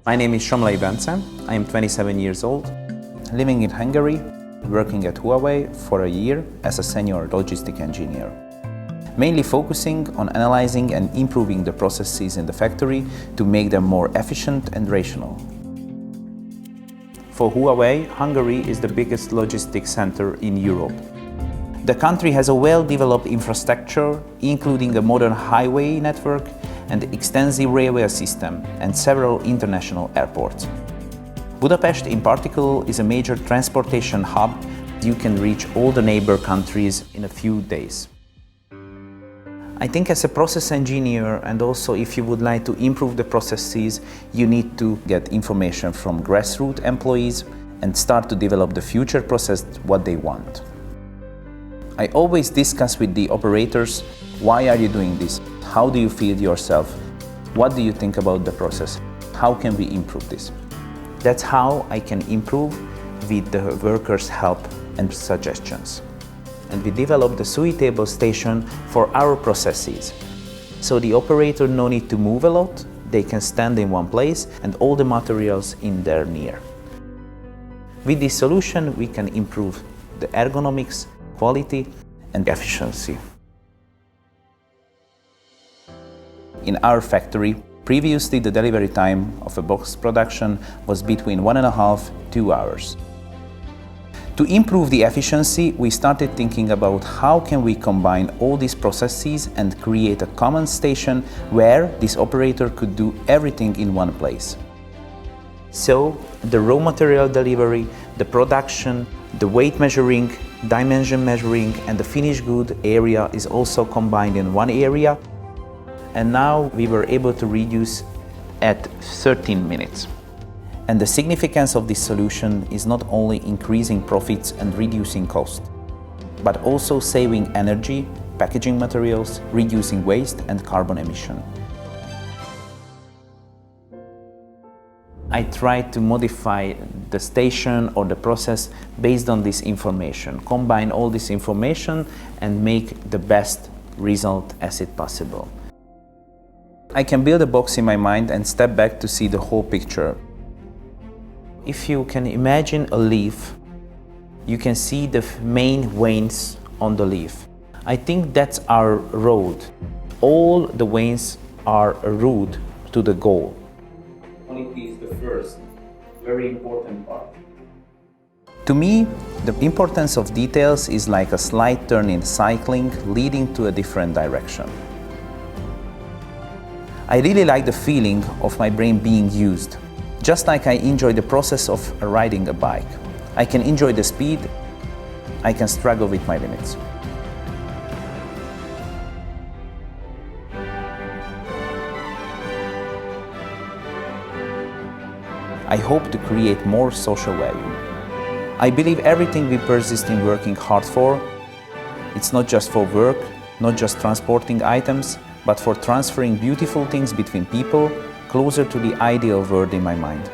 My name is Somlai Bence. I am 27 years old, living in Hungary, working at Huawei for a year as a senior logistic engineer, mainly focusing on analyzing and improving the processes in the factory to make them more efficient and rational. For Huawei, Hungary is the biggest logistics center in Europe. The country has a well-developed infrastructure, including a modern highway network and extensive railway system and several international airports. Budapest in particular is a major transportation hub. You can reach all the neighbor countries in a few days. I think as a process engineer, and also if you would like to improve the processes, you need to get information from grassroots employees and start to develop the future process, what they want. I always discuss with the operators, why are you doing this? How do you feel yourself? What do you think about the process? How can we improve this? That's how I can improve with the workers' help and suggestions. And we developed a suitable station for our processes. So the operator no need to move a lot, they can stand in one place and all the materials in there near. With this solution, we can improve the ergonomics, quality and efficiency. In our factory, previously the delivery time of a box production was between 1.5 to 2 hours. To improve the efficiency, we started thinking about how can we combine all these processes and create a common station where this operator could do everything in one place. So the raw material delivery, the production, the weight measuring, dimension measuring and the finished good area is also combined in one area. And now we were able to reduce at 13 minutes. And the significance of this solution is not only increasing profits and reducing cost, but also saving energy, packaging materials, reducing waste and carbon emission. I tried to modify the station or the process based on this information, combine all this information and make the best result as it possible. I can build a box in my mind and step back to see the whole picture. If you can imagine a leaf, you can see the main veins on the leaf. I think that's our road. All the veins are a route to the goal. Quality is the first, very important part. To me, the importance of details is like a slight turn in cycling leading to a different direction. I really like the feeling of my brain being used. Just like I enjoy the process of riding a bike. I can enjoy the speed, I can struggle with my limits. I hope to create more social value. I believe everything we persist in working hard for, it's not just for work, not just transporting items, but for transferring beautiful things between people closer to the ideal world in my mind.